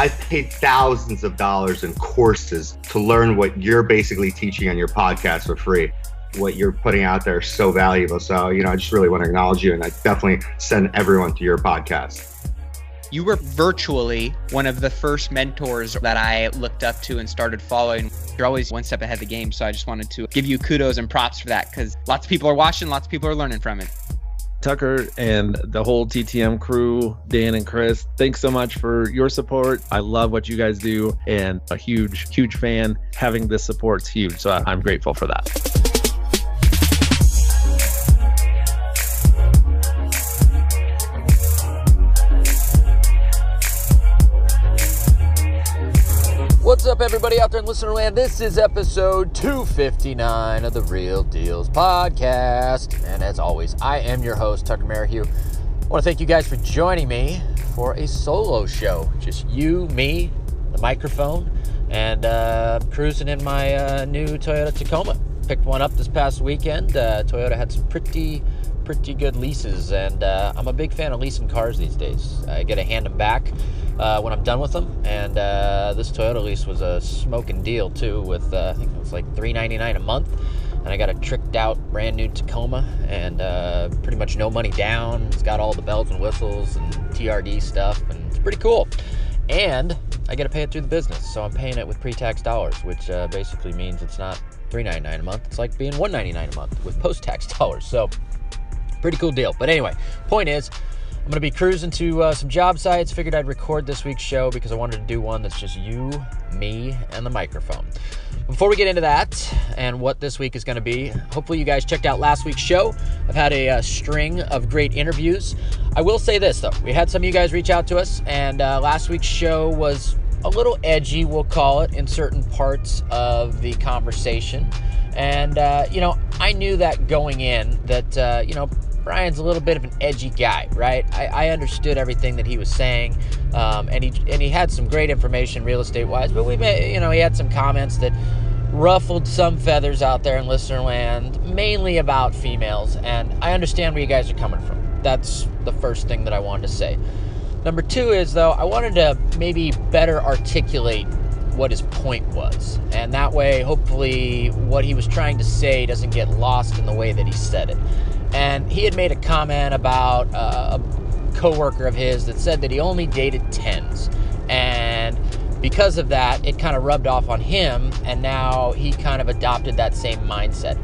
I've paid thousands of dollars in courses to learn what you're basically teaching on your podcast for free. What you're putting out there is so valuable. So, I just really want to acknowledge you, and I definitely send everyone to your podcast. You were virtually one of the first mentors that I looked up to and started following. You're always one step ahead of the game. So I just wanted to give you kudos and props for that, because lots of people are watching, lots of people are learning from it. Tucker and the whole TTM crew, Dan and Chris, thanks so much for your support. I love what you guys do, and a huge, huge fan. Having this support's huge. So I'm grateful for that. What's up, everybody out there in listener land? This is episode 259 of the Real Dealz podcast. And as always, I am your host, Tucker Merrihew. I want to thank you guys for joining me for a solo show. Just you, me, the microphone, and cruising in my new Toyota Tacoma. Picked one up this past weekend. Toyota had some pretty good leases, and I'm a big fan of leasing cars these days. I get to hand them back when I'm done with them, and this Toyota lease was a smoking deal too, with I think it was like $399 a month, and I got a tricked out brand new Tacoma, and pretty much no money down. It's got all the bells and whistles and TRD stuff, and it's pretty cool. And I get to pay it through the business, so I'm paying it with pre-tax dollars, which basically means it's not $399 a month. It's like being $199 a month with post-tax dollars. So pretty cool deal. But anyway, point is, I'm going to be cruising to some job sites. Figured I'd record this week's show because I wanted to do one that's just you, me, and the microphone. Before we get into that and what this week is going to be, hopefully you guys checked out last week's show. I've had a string of great interviews. I will say this, though. We had some of you guys reach out to us, and last week's show was a little edgy, we'll call it, in certain parts of the conversation. And, I knew that going in that, Brian's a little bit of an edgy guy, right? I understood everything that he was saying, and he had some great information real estate-wise, but he had some comments that ruffled some feathers out there in listener land, mainly about females, and I understand where you guys are coming from. That's the first thing that I wanted to say. Number two is, though, I wanted to maybe better articulate what his point was, and that way, hopefully, what he was trying to say doesn't get lost in the way that he said it. And he had made a comment about a coworker of his that said that he only dated 10s. And because of that, it kind of rubbed off on him, and now he kind of adopted that same mindset.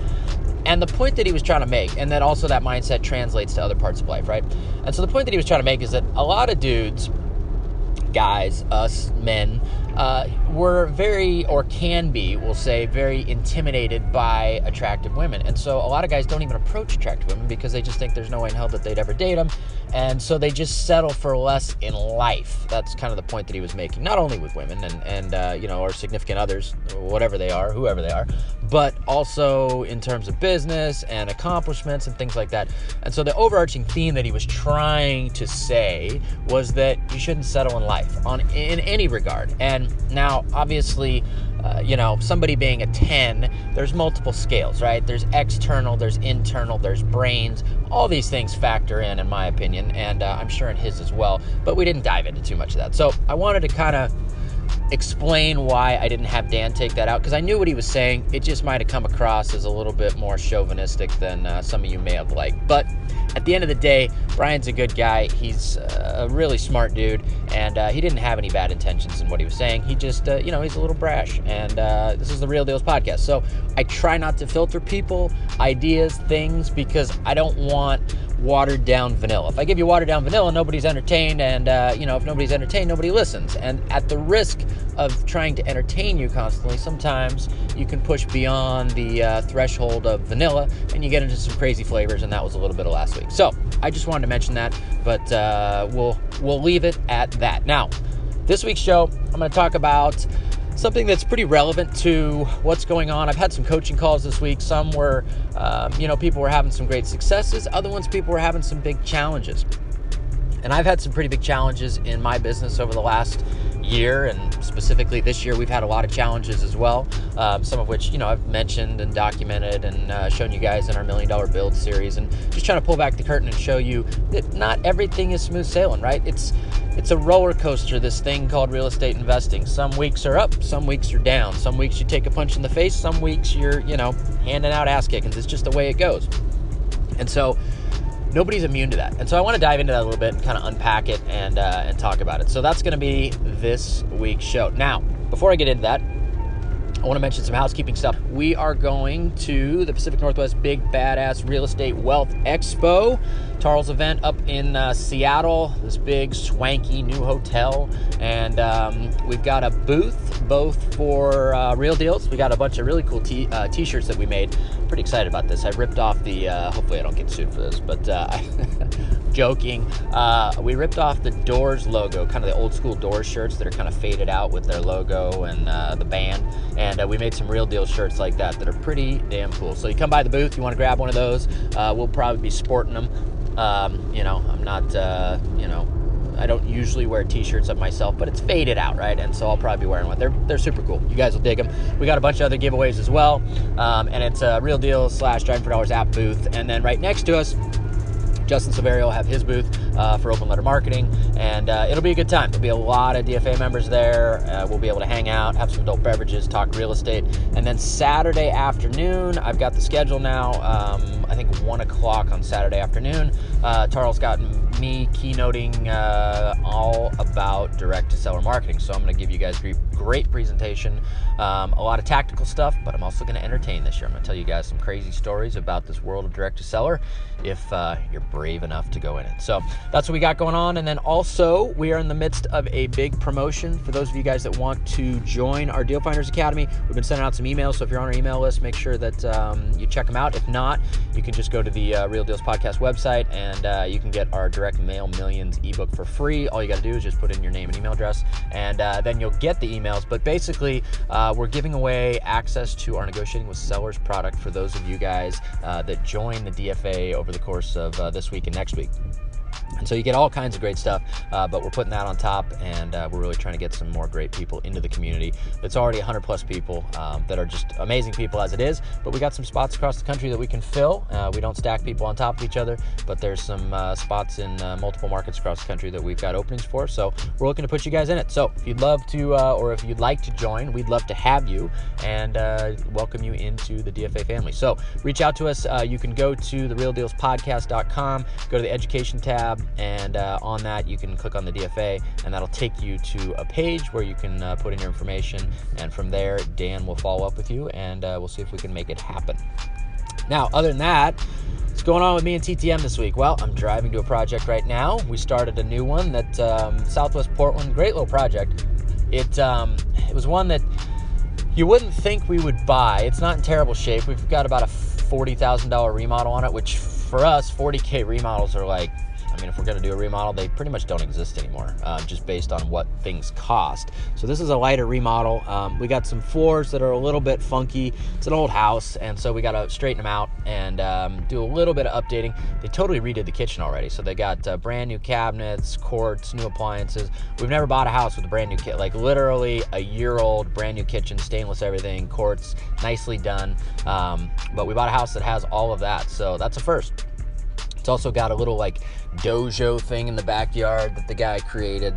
And the point that he was trying to make, and that also that mindset translates to other parts of life, right? And so the point that he was trying to make is that a lot of dudes, guys, us, men, were very, or can be, we'll say, very intimidated by attractive women. And so a lot of guys don't even approach attractive women because they just think there's no way in hell that they'd ever date them. And so they just settle for less in life. That's kind of the point that he was making, not only with women and or significant others, whatever they are, whoever they are, but also in terms of business and accomplishments and things like that. And so the overarching theme that he was trying to say was that you shouldn't settle in life in any regard. And now, obviously, somebody being a 10, there's multiple scales, right? There's external, there's internal, there's brains. All these things factor in my opinion, and I'm sure in his as well. But we didn't dive into too much of that. So I wanted to kind of explain why I didn't have Dan take that out, because I knew what he was saying. It just might have come across as a little bit more chauvinistic than some of you may have liked. But at the end of the day, Brian's a good guy. He's a really smart dude, and he didn't have any bad intentions in what he was saying. He just, he's a little brash, and this is the Real Dealz podcast. So I try not to filter people, ideas, things, because I don't want watered down vanilla. If I give you watered down vanilla, nobody's entertained, and if nobody's entertained, nobody listens. And at the risk of trying to entertain you constantly, sometimes you can push beyond the threshold of vanilla and you get into some crazy flavors, and that was a little bit of last week. So I just wanted to mention that, but we'll leave it at that. Now, this week's show, I'm going to talk about something that's pretty relevant to what's going on. I've had some coaching calls this week. Some were, people were having some great successes. Other ones, people were having some big challenges. And I've had some pretty big challenges in my business over the last year, and specifically this year we've had a lot of challenges as well, some of which I've mentioned and documented and shown you guys in our $1 Million Build series, and just trying to pull back the curtain and show you that not everything is smooth sailing, right? It's a roller coaster, this thing called real estate investing. Some weeks are up, some weeks are down, some weeks you take a punch in the face, some weeks you're handing out ass kickings. It's just the way it goes. And so nobody's immune to that. And so I want to dive into that a little bit and kind of unpack it and talk about it. So that's going to be this week's show. Now, before I get into that, I want to mention some housekeeping stuff. We are going to the Pacific Northwest Big Badass Real Estate Wealth Expo, Tarl's event up in Seattle, this big swanky new hotel. And we've got a booth both for Real Dealz. We got a bunch of really cool t-shirts that we made. Pretty excited about this. I ripped off the, hopefully I don't get sued for this, but joking. We ripped off the Doors logo, kind of the old school Doors shirts that are kind of faded out with their logo and the band. And we made some Real Deal shirts like that are pretty damn cool. So you come by the booth, you want to grab one of those. We'll probably be sporting them. I'm not, I don't usually wear t-shirts of myself, but it's faded out, right? And so I'll probably be wearing one. They're super cool. You guys will dig them. We got a bunch of other giveaways as well. And it's a Real Deal / Driving for Dollars app booth. And then right next to us, Justin Silverio will have his booth for Open Letter Marketing, and it'll be a good time. There'll be a lot of DFA members there. We'll be able to hang out, have some adult beverages, talk real estate. And then Saturday afternoon, I've got the schedule now, I think 1 o'clock on Saturday afternoon. Tarl's got me keynoting all about direct-to-seller marketing. So I'm going to give you guys a great presentation, a lot of tactical stuff, but I'm also going to entertain this year. I'm going to tell you guys some crazy stories about this world of direct-to-seller if you're brave enough to go in it. So that's what we got going on. And then also, we are in the midst of a big promotion for those of you guys that want to join our Deal Finders Academy. We've been sending out some emails, so if you're on our email list, make sure that you check them out. If not, you can just go to the Real Deals Podcast website, and you can get our Direct Mail Millions ebook for free. All you got to do is just put in your name and email address, and then you'll get the emails. But basically, we're giving away access to our Negotiating with Sellers product for those of you guys that join the DFA over the course of this week and next week. And so you get all kinds of great stuff, but we're putting that on top, and we're really trying to get some more great people into the community. It's already 100 plus people that are just amazing people as it is, but we got some spots across the country that we can fill. We don't stack people on top of each other, but there's some spots in multiple markets across the country that we've got openings for. So we're looking to put you guys in it. So if you'd love to, or if you'd like to join, we'd love to have you and welcome you into the DFA family. So reach out to us. You can go to therealdealspodcast.com, go to the education tab, and on that you can click on the DFA, and that'll take you to a page where you can put in your information, and from there Dan will follow up with you, and we'll see if we can make it happen. Now, other than that, what's going on with me and TTM this week? Well, I'm driving to a project right now. We started a new one that Southwest Portland, great little project. It was one that you wouldn't think we would buy. It's not in terrible shape. We've got about a $40,000 remodel on it, which for us, 40K remodels are like, I mean, if we're going to do a remodel, they pretty much don't exist anymore, just based on what things cost. So this is a lighter remodel. We got some floors that are a little bit funky. It's an old house, and so we got to straighten them out and do a little bit of updating. They totally redid the kitchen already. So they got brand new cabinets, quartz, new appliances. We've never bought a house with a brand new kit, like literally a year-old brand new kitchen, stainless everything, quartz, nicely done. But we bought a house that has all of that, so that's a first. It's also got a little like dojo thing in the backyard that the guy created.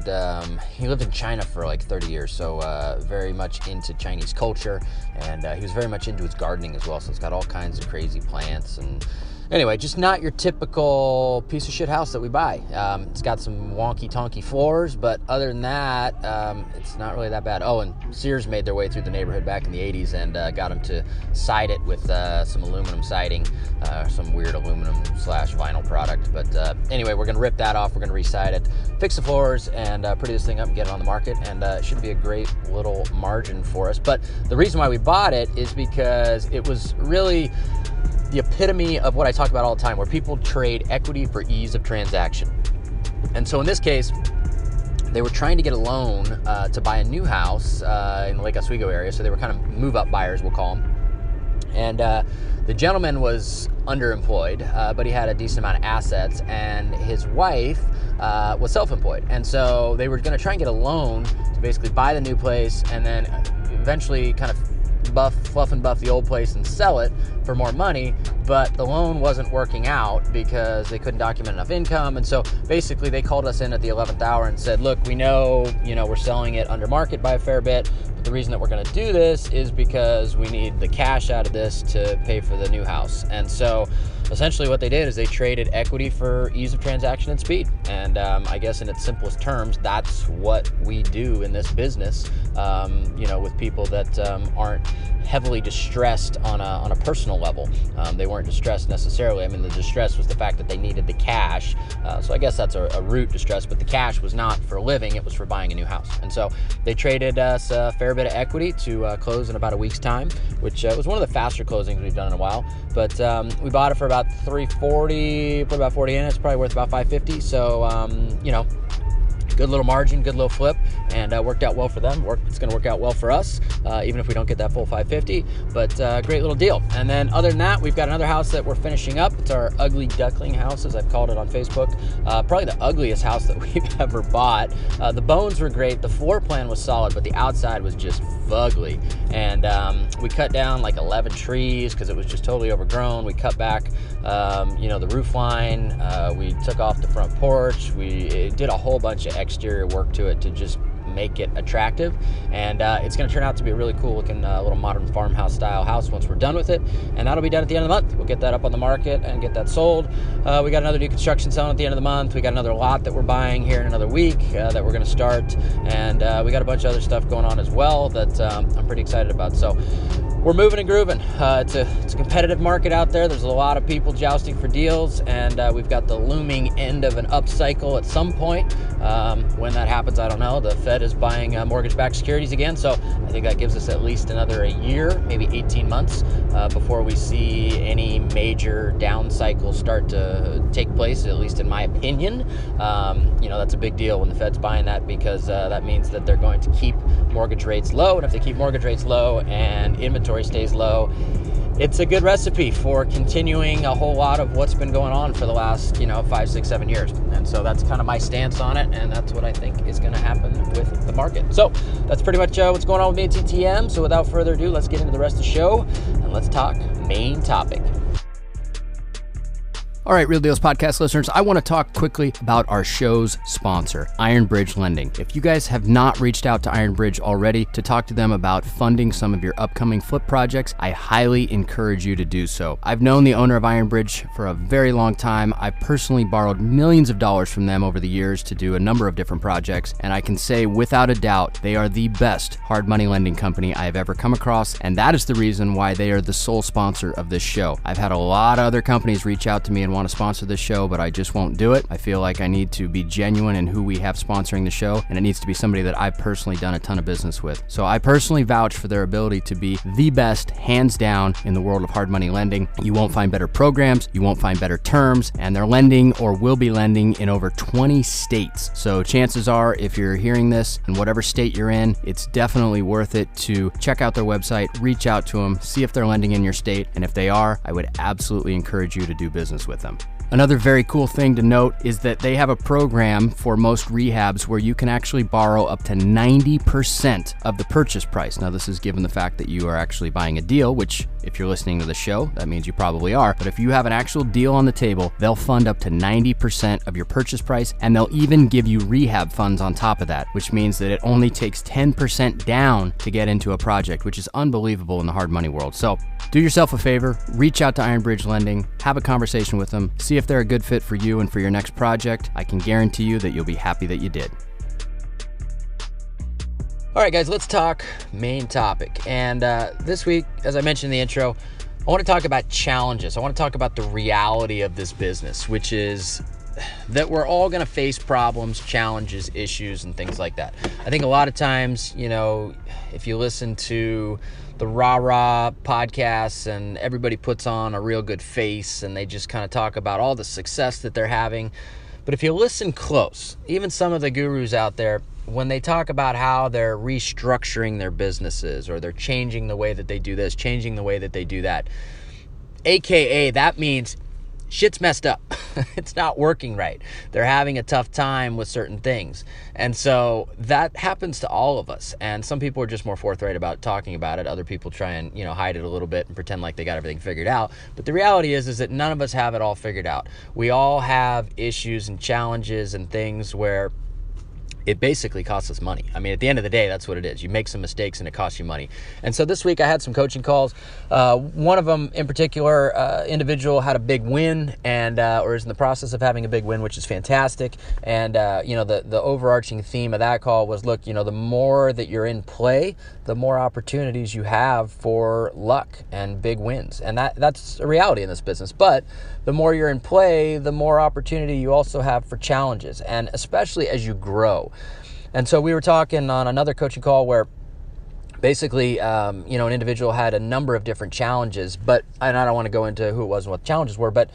He lived in China for like 30 years, so very much into Chinese culture, and he was very much into his gardening as well, so it's got all kinds of crazy plants. And anyway, just not your typical piece of shit house that we buy. It's got some wonky-tonky floors, but other than that, it's not really that bad. Oh, and Sears made their way through the neighborhood back in the 80s and got them to side it with some aluminum siding, some weird aluminum/vinyl product. But anyway, we're going to rip that off. We're going to re-side it, fix the floors, and pretty this thing up and get it on the market. And it should be a great little margin for us. But the reason why we bought it is because it was really the epitome of what I talk about all the time, where people trade equity for ease of transaction. And so in this case, they were trying to get a loan to buy a new house in the Lake Oswego area. So they were kind of move-up buyers, we'll call them. And the gentleman was underemployed, but he had a decent amount of assets. And his wife was self-employed. And so they were going to try and get a loan to basically buy the new place and then eventually kind of fluff and buff the old place and sell it for more money, but the loan wasn't working out because they couldn't document enough income. And so basically they called us in at the 11th hour and said, look, we know, we're selling it under market by a fair bit, but the reason that we're going to do this is because we need the cash out of this to pay for the new house. And so essentially what they did is they traded equity for ease of transaction and speed. And I guess in its simplest terms, that's what we do in this business, with people that aren't heavily distressed on a personal level. They weren't distressed necessarily. I mean, the distress was the fact that they needed the cash. So I guess that's a root distress, but the cash was not for living, it was for buying a new house. And so they traded us a fair bit of equity to close in about a week's time, which was one of the faster closings we've done in a while. But we bought it for about $340, put about 40 in. It's probably worth about $550. So, good little margin, good little flip, and worked out well for them. It's going to work out well for us, even if we don't get that full $550, but great little deal. And then other than that, we've got another house that we're finishing up. It's our ugly duckling house, as I've called it on Facebook. Probably the ugliest house that we've ever bought. The bones were great. The floor plan was solid, but the outside was just ugly. And we cut down like 11 trees because it was just totally overgrown. We cut back, the roof line. We took off the front porch. We did a whole bunch of exterior work to it to just make it attractive, and it's going to turn out to be a really cool looking little modern farmhouse style house once we're done with it, and that'll be done at the end of the month. We'll get that up on the market and get that sold. We got another new construction selling at the end of the month. We got another lot that we're buying here in another week that we're going to start, and we got a bunch of other stuff going on as well that I'm pretty excited about. So we're moving and grooving. It's a competitive market out there. There's a lot of people jousting for deals, and we've got the looming end of an upcycle at some point. When that happens, I don't know. The Fed is buying mortgage-backed securities again, so I think that gives us at least another year, maybe 18 months, before we see any major down cycle start to take place, at least in my opinion. That's a big deal when the Fed's buying that, because that means that they're going to keep mortgage rates low, and if they keep mortgage rates low and inventory stays low, it's a good recipe for continuing a whole lot of what's been going on for the last, 5, 6, 7 years. And so that's kind of my stance on it, and that's what I think is going to happen with the market. So that's pretty much what's going on with me at TTM. So without further ado, let's get into the rest of the show, and let's talk main topic. All right, Real Dealz podcast listeners, I want to talk quickly about our show's sponsor, Iron Bridge Lending. If you guys have not reached out to Iron Bridge already to talk to them about funding some of your upcoming flip projects, I highly encourage you to do so. I've known the owner of Iron Bridge for a very long time. I personally borrowed millions of dollars from them over the years to do a number of different projects, and I can say without a doubt, they are the best hard money lending company I have ever come across, and that is the reason why they are the sole sponsor of this show. I've had a lot of other companies reach out to me and want to sponsor this show, but I just won't do it. I feel like I need to be genuine in who we have sponsoring the show, and it needs to be somebody that I've personally done a ton of business with. So I personally vouch for their ability to be the best, hands down, in the world of hard money lending. You won't find better programs, you won't find better terms, and they're lending or will be lending in over 20 states. So chances are, if you're hearing this in whatever state you're in, it's definitely worth it to check out their website, reach out to them, see if they're lending in your state, and if they are, I would absolutely encourage you to do business with them. Another very cool thing to note is that they have a program for most rehabs where you can actually borrow up to 90% of the purchase price. Now, this is given the fact that you are actually buying a deal, which if you're listening to the show, that means you probably are. But if you have an actual deal on the table, they'll fund up to 90% of your purchase price, and they'll even give you rehab funds on top of that, which means that it only takes 10% down to get into a project, which is unbelievable in the hard money world. So do yourself a favor, reach out to Iron Bridge Lending, have a conversation with them, see if they're a good fit for you and for your next project. I can guarantee you that you'll be happy that you did. All right, guys, let's talk main topic. And this week, as I mentioned in the intro, I want to talk about challenges. I want to talk about the reality of this business, which is that we're all going to face problems, challenges, issues, and things like that. I think a lot of times, if you listen to the rah-rah podcasts and everybody puts on a real good face and they just kind of talk about all the success that they're having. But if you listen close, even some of the gurus out there, when they talk about how they're restructuring their businesses or they're changing the way that they do this, changing the way that they do that, AKA that means shit's messed up. It's not working right. They're having a tough time with certain things. And so that happens to all of us. And some people are just more forthright about talking about it. Other people try and, hide it a little bit and pretend like they got everything figured out. But the reality is that none of us have it all figured out. We all have issues and challenges and things where it basically costs us money. I mean, at the end of the day, that's what it is. You make some mistakes and it costs you money. And so this week I had some coaching calls. One of them in particular, individual had a big win or is in the process of having a big win, which is fantastic. And, the overarching theme of that call was, look, the more that you're in play, the more opportunities you have for luck and big wins. And that's a reality in this business. But the more you're in play, the more opportunity you also have for challenges, and especially as you grow. And so we were talking on another coaching call where basically, an individual had a number of different challenges, and I don't want to go into who it was and what the challenges were, but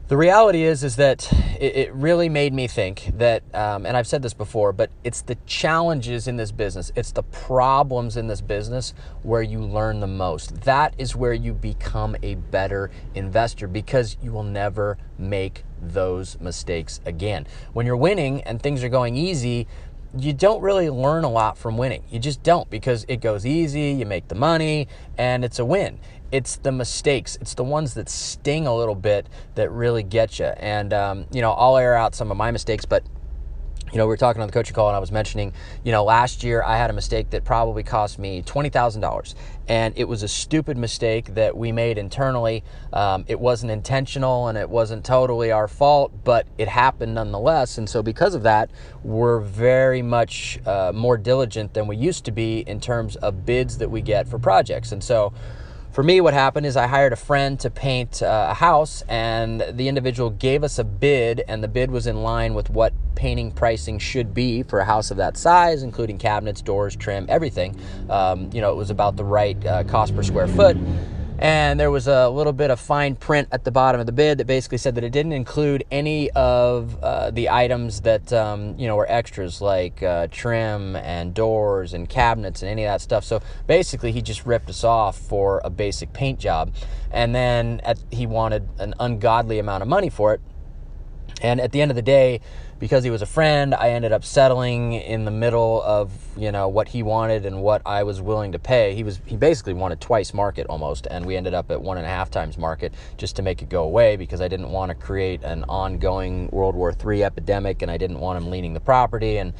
the reality is that it really made me think that, and I've said this before, but it's the challenges in this business, it's the problems in this business where you learn the most. That is where you become a better investor, because you will never make those mistakes again. When you're winning and things are going easy, you don't really learn a lot from winning. You just don't, because it goes easy, you make the money, and it's a win. It's the mistakes. It's the ones that sting a little bit that really get you. And, I'll air out some of my mistakes, but we were talking on the coaching call and I was mentioning, last year I had a mistake that probably cost me $20,000, and it was a stupid mistake that we made internally. It wasn't intentional and it wasn't totally our fault, but it happened nonetheless. And so because of that, we're very much more diligent than we used to be in terms of bids that we get for projects. And so for me, what happened is I hired a friend to paint a house, and the individual gave us a bid, and the bid was in line with what painting pricing should be for a house of that size, including cabinets, doors, trim, everything. It was about the right cost per square foot. And there was a little bit of fine print at the bottom of the bid that basically said that it didn't include any of the items that, were extras, like trim and doors and cabinets and any of that stuff. So basically, he just ripped us off for a basic paint job. And then he wanted an ungodly amount of money for it. And at the end of the day, because he was a friend, I ended up settling in the middle of, what he wanted and what I was willing to pay. He basically wanted twice market almost, and we ended up at 1.5 times market just to make it go away, because I didn't want to create an ongoing World War III epidemic, and I didn't want him leaning the property. And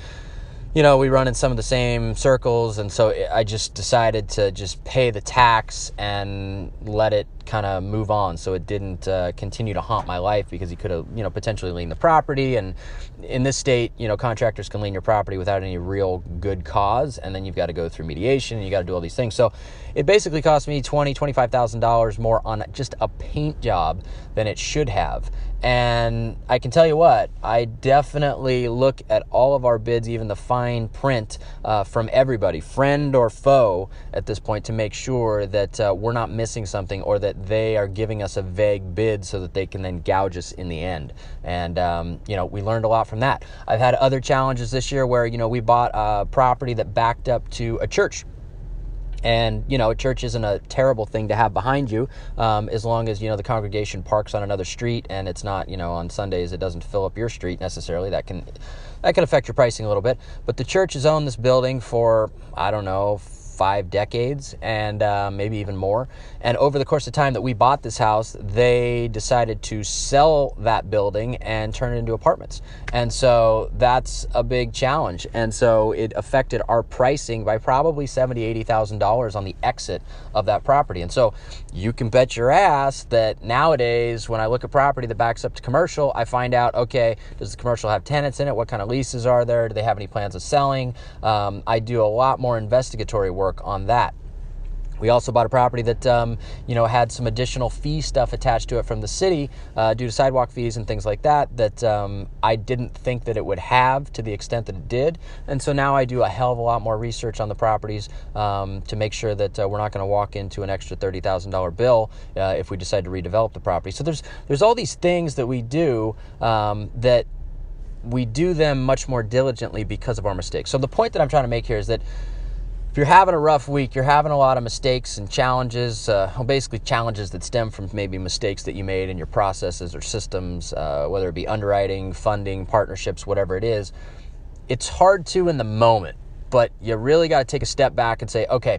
we run in some of the same circles, and so I just decided to just pay the tax and let it kind of move on, so it didn't continue to haunt my life, because he could have, potentially liened the property. And in this state, contractors can lien your property without any real good cause, and then you've got to go through mediation, and you got to do all these things. So it basically cost me $25,000 more on just a paint job than it should have. And I can tell you what, I definitely look at all of our bids, even the fine print from everybody, friend or foe, at this point, to make sure that we're not missing something, or that they are giving us a vague bid so that they can then gouge us in the end. And, we learned a lot from that. I've had other challenges this year where, we bought a property that backed up to a church. And, a church isn't a terrible thing to have behind you, as long as, the congregation parks on another street, and it's not, on Sundays, it doesn't fill up your street necessarily. That can affect your pricing a little bit. But the church has owned this building for, 5 decades, and maybe even more. And over the course of time that we bought this house, they decided to sell that building and turn it into apartments. And so that's a big challenge. And so it affected our pricing by probably $70,000, $80,000 on the exit of that property. And so you can bet your ass that nowadays, when I look at property that backs up to commercial, I find out, okay, does the commercial have tenants in it? What kind of leases are there? Do they have any plans of selling? I do a lot more investigatory work on that. We also bought a property that, had some additional fee stuff attached to it from the city due to sidewalk fees and things like that I didn't think that it would have to the extent that it did. And so now I do a hell of a lot more research on the properties to make sure that we're not going to walk into an extra $30,000 bill if we decide to redevelop the property. So there's all these things that we do that we do them much more diligently because of our mistakes. So the point that I'm trying to make here is that if you're having a rough week, you're having a lot of mistakes and challenges, basically challenges that stem from maybe mistakes that you made in your processes or systems, whether it be underwriting, funding, partnerships, whatever it is, it's hard to in the moment, but you really got to take a step back and say, okay,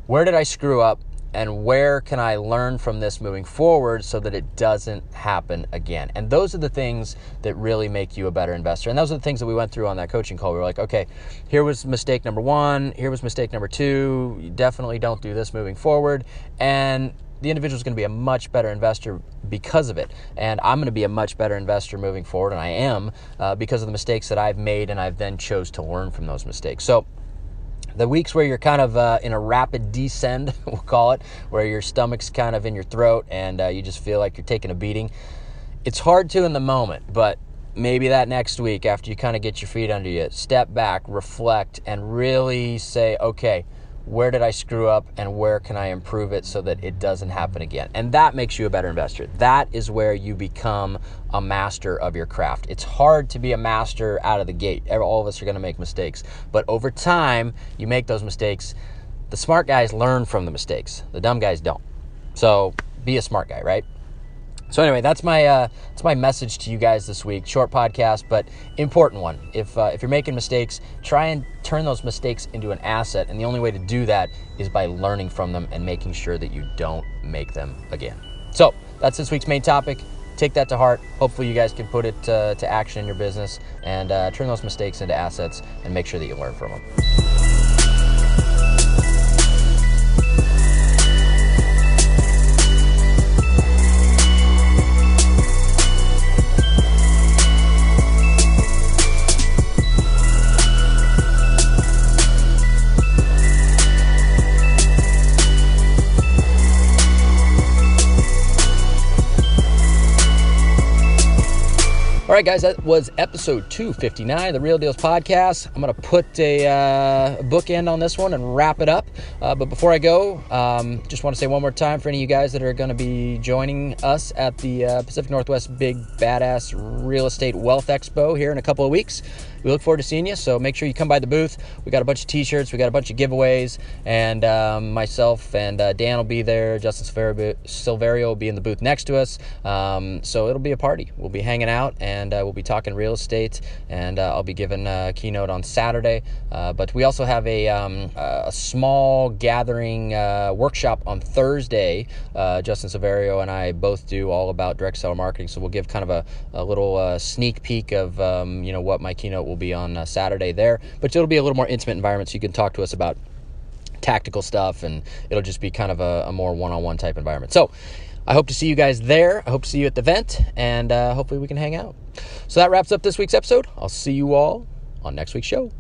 where did I screw up? And where can I learn from this moving forward so that it doesn't happen again? And those are the things that really make you a better investor. And those are the things that we went through on that coaching call. We were like, okay, here was mistake number 1. Here was mistake number 2. You definitely don't do this moving forward. And the individual is going to be a much better investor because of it. And I'm going to be a much better investor moving forward. And I am because of the mistakes that I've made, and I've then chose to learn from those mistakes. So the weeks where you're kind of in a rapid descend, we'll call it, where your stomach's kind of in your throat and you just feel like you're taking a beating, it's hard to in the moment, but maybe that next week after you kind of get your feet under you, step back, reflect, and really say, okay, where did I screw up and where can I improve it so that it doesn't happen again? And that makes you a better investor. That is where you become a master of your craft. It's hard to be a master out of the gate. All of us are going to make mistakes. But over time, you make those mistakes. The smart guys learn from the mistakes. The dumb guys don't. So be a smart guy, right? So anyway, that's my message to you guys this week. Short podcast, but important one. If you're making mistakes, try and turn those mistakes into an asset. And the only way to do that is by learning from them and making sure that you don't make them again. So that's this week's main topic. Take that to heart. Hopefully you guys can put it to action in your business and turn those mistakes into assets and make sure that you learn from them. All right, guys, that was episode 259 of the Real Dealz podcast. I'm going to put a bookend on this one and wrap it up. But before I go, just want to say one more time for any of you guys that are going to be joining us at the Pacific Northwest Big Badass Real Estate Wealth Expo here in a couple of weeks. We look forward to seeing you, so make sure you come by the booth. We got a bunch of t-shirts, we got a bunch of giveaways, and myself and Dan will be there. Justin Silverio will be in the booth next to us. So it'll be a party. We'll be hanging out, and we'll be talking real estate, and I'll be giving a keynote on Saturday. But we also have a small gathering workshop on Thursday. Justin Silverio and I both do all about direct seller marketing, so we'll give kind of a little sneak peek of what my keynote will be on Saturday there. But it'll be a little more intimate environment, so you can talk to us about tactical stuff, and it'll just be kind of a more one-on-one type environment. So I hope to see you guys there. I hope to see you at the event, and hopefully we can hang out. So that wraps up this week's episode. I'll see you all on next week's show.